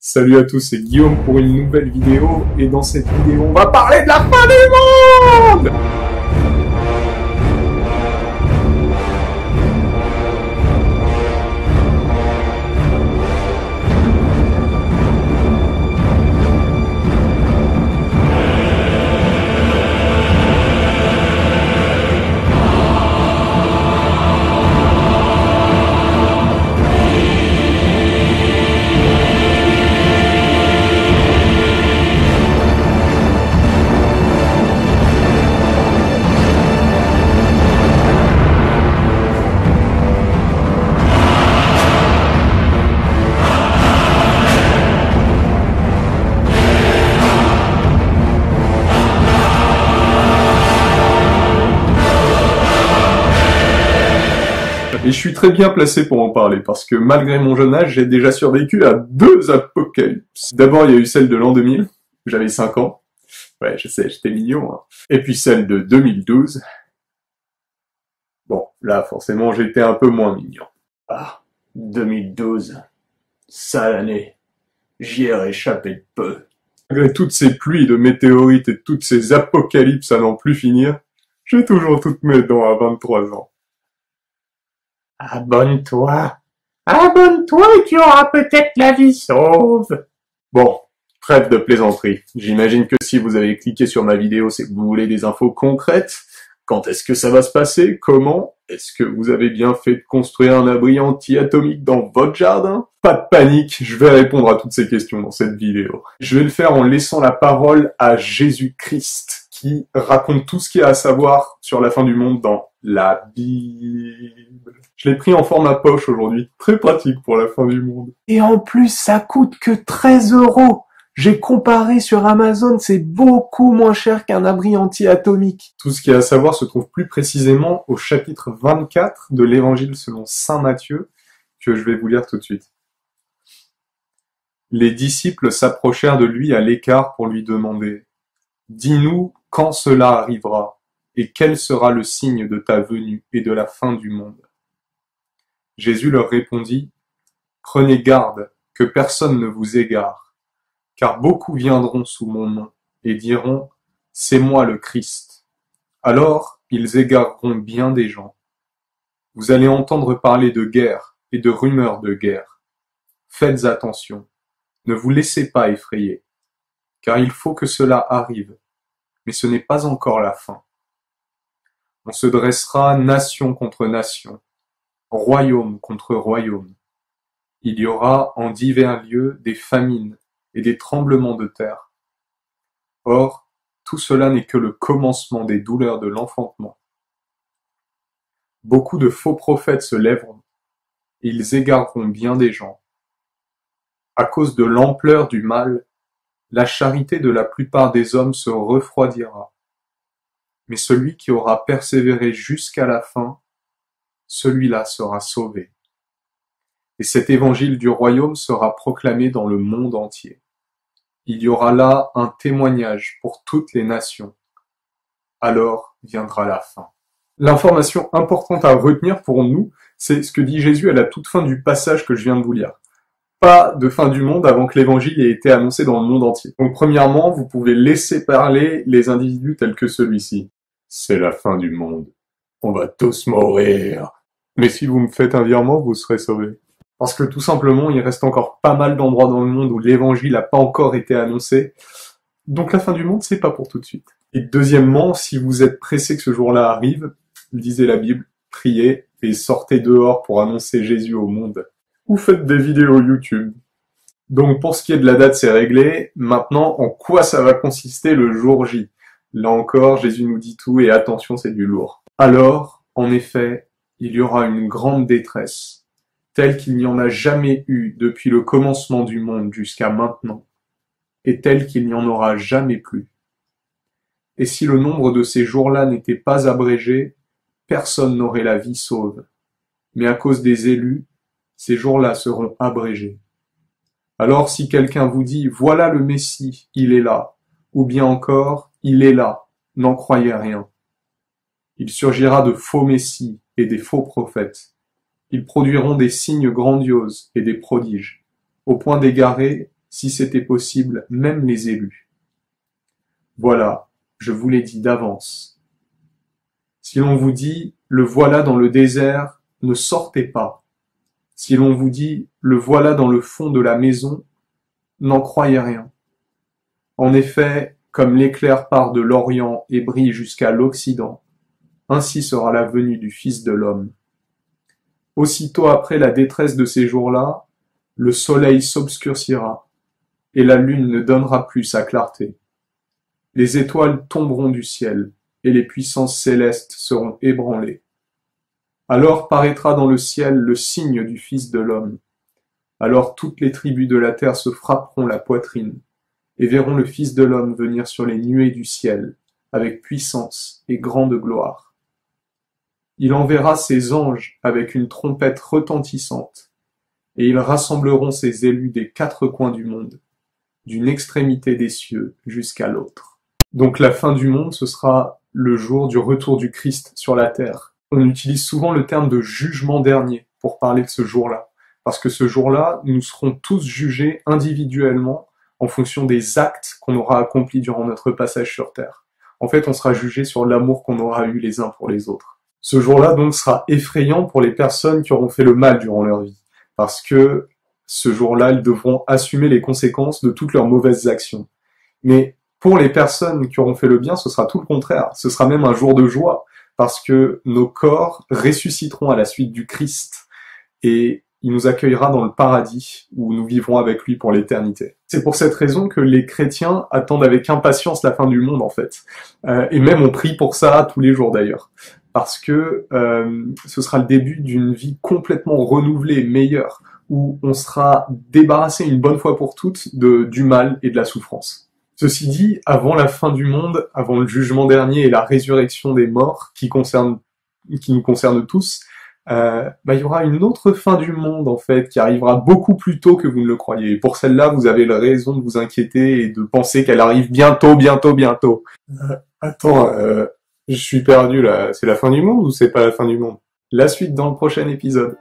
Salut à tous, c'est Guillaume pour une nouvelle vidéo, et dans cette vidéo, on va parler de la fin du monde! Et je suis très bien placé pour en parler, parce que malgré mon jeune âge, j'ai déjà survécu à 2 apocalypses. D'abord, il y a eu celle de l'an 2000, j'avais 5 ans. Ouais, je sais, j'étais mignon, hein. Et puis celle de 2012. Bon, là, forcément, j'étais un peu moins mignon. Ah, 2012. Sale année. J'y ai réchappé de peu. Malgré toutes ces pluies de météorites et toutes ces apocalypses à n'en plus finir, j'ai toujours toutes mes dents à 23 ans. Abonne-toi. Abonne-toi et tu auras peut-être la vie sauve. Bon, trêve de plaisanterie. J'imagine que si vous avez cliqué sur ma vidéo, c'est que vous voulez des infos concrètes. Quand est-ce que ça va se passer? Comment? Est-ce que vous avez bien fait de construire un abri anti-atomique dans votre jardin? Pas de panique, je vais répondre à toutes ces questions dans cette vidéo. Je vais le faire en laissant la parole à Jésus-Christ, qui raconte tout ce qu'il y a à savoir sur la fin du monde dans la Bible. Je l'ai pris en format poche aujourd'hui, très pratique pour la fin du monde. Et en plus, ça coûte que 13 €. J'ai comparé sur Amazon, c'est beaucoup moins cher qu'un abri anti-atomique. Tout ce qu'il y a à savoir se trouve plus précisément au chapitre 24 de l'Évangile selon saint Matthieu, que je vais vous lire tout de suite. Les disciples s'approchèrent de lui à l'écart pour lui demander « Dis-nous quand cela arrivera, et quel sera le signe de ta venue et de la fin du monde ?» Jésus leur répondit « Prenez garde que personne ne vous égare, car beaucoup viendront sous mon nom et diront « C'est moi le Christ ». Alors ils égareront bien des gens. Vous allez entendre parler de guerre et de rumeurs de guerre. Faites attention, ne vous laissez pas effrayer, car il faut que cela arrive, mais ce n'est pas encore la fin. On se dressera nation contre nation, royaume contre royaume. Il y aura en divers lieux des famines et des tremblements de terre. Or, tout cela n'est que le commencement des douleurs de l'enfantement. Beaucoup de faux prophètes se lèveront, et ils égareront bien des gens. À cause de l'ampleur du mal, la charité de la plupart des hommes se refroidira. Mais celui qui aura persévéré jusqu'à la fin, celui-là sera sauvé. Et cet évangile du royaume sera proclamé dans le monde entier. Il y aura là un témoignage pour toutes les nations. Alors viendra la fin. L'information importante à retenir pour nous, c'est ce que dit Jésus à la toute fin du passage que je viens de vous lire. Pas de fin du monde avant que l'évangile ait été annoncé dans le monde entier. Donc premièrement, vous pouvez laisser parler les individus tels que celui-ci. C'est la fin du monde. On va tous mourir. Mais si vous me faites un virement, vous serez sauvés. Parce que tout simplement, il reste encore pas mal d'endroits dans le monde où l'évangile n'a pas encore été annoncé. Donc la fin du monde, c'est pas pour tout de suite. Et deuxièmement, si vous êtes pressé que ce jour-là arrive, lisez la Bible, priez et sortez dehors pour annoncer Jésus au monde. Ou faites des vidéos YouTube. Donc pour ce qui est de la date, c'est réglé. Maintenant, en quoi ça va consister le jour J? Là encore, Jésus nous dit tout et attention, c'est du lourd. Alors, en effet, il y aura une grande détresse, telle qu'il n'y en a jamais eu depuis le commencement du monde jusqu'à maintenant, et telle qu'il n'y en aura jamais plus. Et si le nombre de ces jours-là n'était pas abrégé, personne n'aurait la vie sauve. Mais à cause des élus, ces jours-là seront abrégés. Alors si quelqu'un vous dit « Voilà le Messie, il est là », ou bien encore « Il est là », n'en croyez rien. Il surgira de faux messies et des faux prophètes. Ils produiront des signes grandioses et des prodiges, au point d'égarer si c'était possible, même les élus. Voilà, je vous l'ai dit d'avance. Si l'on vous dit « le voilà dans le désert », ne sortez pas. Si l'on vous dit « le voilà dans le fond de la maison », n'en croyez rien. En effet, comme l'éclair part de l'Orient et brille jusqu'à l'Occident, ainsi sera la venue du Fils de l'homme. Aussitôt après la détresse de ces jours-là, le soleil s'obscurcira, et la lune ne donnera plus sa clarté. Les étoiles tomberont du ciel, et les puissances célestes seront ébranlées. Alors paraîtra dans le ciel le signe du Fils de l'homme. Alors toutes les tribus de la terre se frapperont la poitrine, et verront le Fils de l'homme venir sur les nuées du ciel, avec puissance et grande gloire. Il enverra ses anges avec une trompette retentissante, et ils rassembleront ses élus des 4 coins du monde, d'une extrémité des cieux jusqu'à l'autre. Donc la fin du monde, ce sera le jour du retour du Christ sur la terre. On utilise souvent le terme de jugement dernier pour parler de ce jour-là, parce que ce jour-là, nous serons tous jugés individuellement en fonction des actes qu'on aura accomplis durant notre passage sur terre. En fait, on sera jugé sur l'amour qu'on aura eu les uns pour les autres. Ce jour-là, donc, sera effrayant pour les personnes qui auront fait le mal durant leur vie, parce que ce jour-là, ils devront assumer les conséquences de toutes leurs mauvaises actions. Mais pour les personnes qui auront fait le bien, ce sera tout le contraire. Ce sera même un jour de joie, parce que nos corps ressusciteront à la suite du Christ, et il nous accueillera dans le paradis, où nous vivrons avec lui pour l'éternité. C'est pour cette raison que les chrétiens attendent avec impatience la fin du monde, en fait. Et même on prie pour ça tous les jours, d'ailleurs. Parce que ce sera le début d'une vie complètement renouvelée, meilleure, où on sera débarrassé une bonne fois pour toutes du mal et de la souffrance. Ceci dit, avant la fin du monde, avant le jugement dernier et la résurrection des morts, qui nous concerne tous, il y aura une autre fin du monde, en fait, qui arrivera beaucoup plus tôt que vous ne le croyez. Et pour celle-là, vous avez la raison de vous inquiéter et de penser qu'elle arrive bientôt. Attends, je suis perdu là. C'est la fin du monde ou c'est pas la fin du monde? La suite dans le prochain épisode.